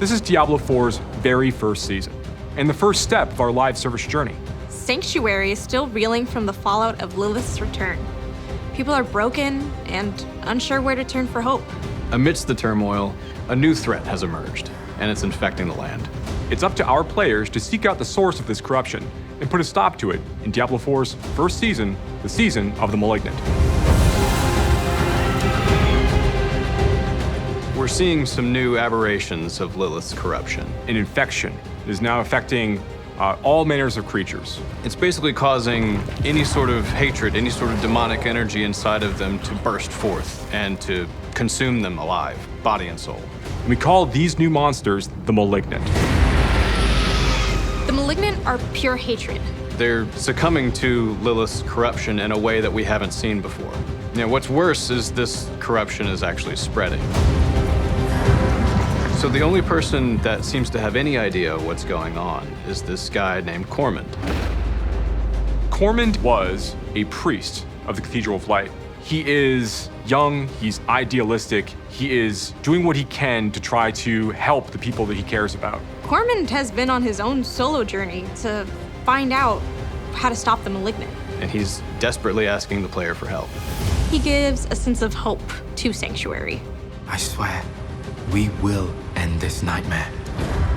This is Diablo 4's very first season, and the first step of our live service journey. Sanctuary is still reeling from the fallout of Lilith's return. People are broken and unsure where to turn for hope. Amidst the turmoil, a new threat has emerged, and it's infecting the land. It's up to our players to seek out the source of this corruption and put a stop to it in Diablo 4's first season, the Season of the Malignant. We're seeing some new aberrations of Lilith's corruption. An infection is now affecting all manners of creatures. It's basically causing any sort of hatred, any sort of demonic energy inside of them to burst forth and to consume them alive, body and soul. And we call these new monsters the Malignant. The Malignant are pure hatred. They're succumbing to Lilith's corruption in a way that we haven't seen before. Now, what's worse is this corruption is actually spreading. So the only person that seems to have any idea what's going on is this guy named Kern. Kern was a priest of the Cathedral of Light. He is young, he's idealistic, he is doing what he can to try to help the people that he cares about. Kern has been on his own solo journey to find out how to stop the Malignant. And he's desperately asking the player for help. He gives a sense of hope to Sanctuary. I swear, we will end this nightmare.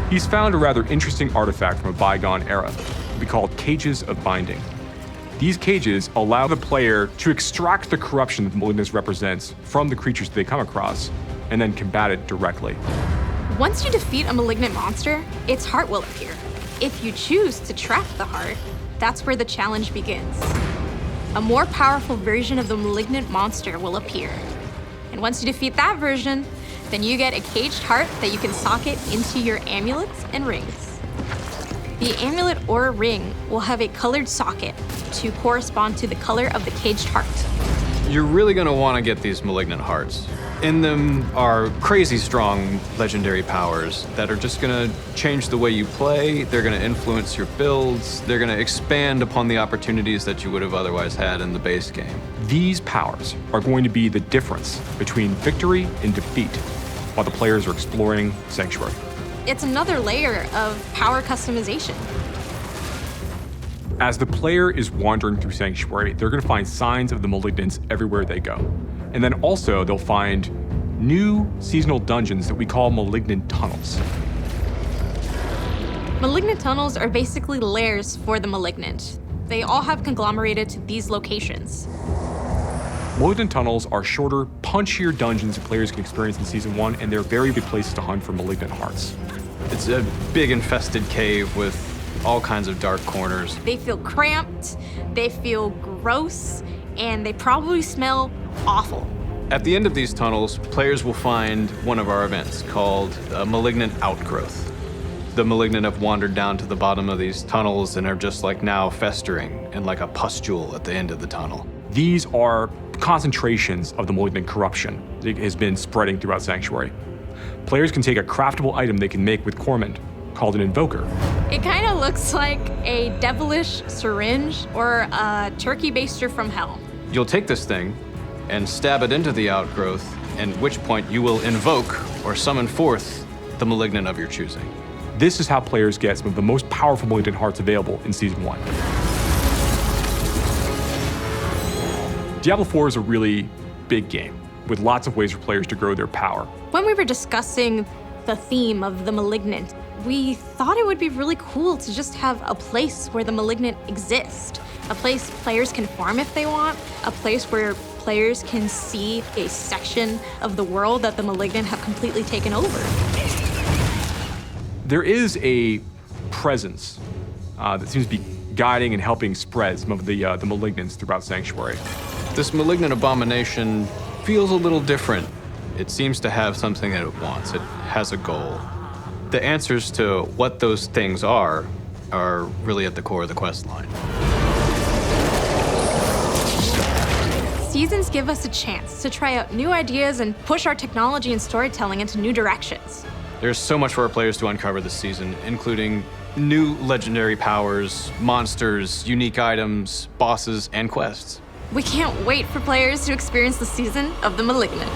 He's found a rather interesting artifact from a bygone era, we call cages of binding. These cages allow the player to extract the corruption that the Malignant represents from the creatures that they come across, and then combat it directly. Once you defeat a Malignant monster, its heart will appear. If you choose to trap the heart, that's where the challenge begins. A more powerful version of the Malignant monster will appear. And once you defeat that version, then you get a caged heart that you can socket into your amulets and rings. The amulet or ring will have a colored socket to correspond to the color of the caged heart. You're really going to want to get these Malignant hearts. In them are crazy strong legendary powers that are just going to change the way you play. They're going to influence your builds. They're going to expand upon the opportunities that you would have otherwise had in the base game. These powers are going to be the difference between victory and defeat while the players are exploring Sanctuary. It's another layer of power customization. As the player is wandering through Sanctuary, they're going to find signs of the Malignants everywhere they go. And then also they'll find new seasonal dungeons that we call Malignant Tunnels. Malignant tunnels are basically lairs for the Malignant. They all have conglomerated to these locations. Malignant Tunnels are shorter, punchier dungeons that players can experience in Season 1, and they're very good places to hunt for Malignant hearts. It's a big infested cave with all kinds of dark corners. They feel cramped, they feel gross, and they probably smell awful. At the end of these tunnels, players will find one of our events called a Malignant Outgrowth. The Malignant have wandered down to the bottom of these tunnels and are just like now festering in like a pustule at the end of the tunnel. These are concentrations of the Malignant corruption that has been spreading throughout Sanctuary. Players can take a craftable item they can make with Kern, called an Invoker. It kind of looks like a devilish syringe or a turkey baster from hell. You'll take this thing and stab it into the outgrowth, at which point you will invoke or summon forth the Malignant of your choosing. This is how players get some of the most powerful Malignant hearts available in Season 1. Diablo 4 is a really big game, with lots of ways for players to grow their power. When we were discussing the theme of the Malignant, we thought it would be really cool to just have a place where the Malignant exist. A place players can farm if they want, a place where players can see a section of the world that the Malignant have completely taken over. There is a presence that seems to be guiding and helping spread some of the Malignants throughout Sanctuary. This Malignant abomination feels a little different. It seems to have something that it wants. It has a goal. The answers to what those things are really at the core of the quest line. Seasons give us a chance to try out new ideas and push our technology and storytelling into new directions. There's so much for our players to uncover this season, including new legendary powers, monsters, unique items, bosses, and quests. We can't wait for players to experience the Season of the Malignant.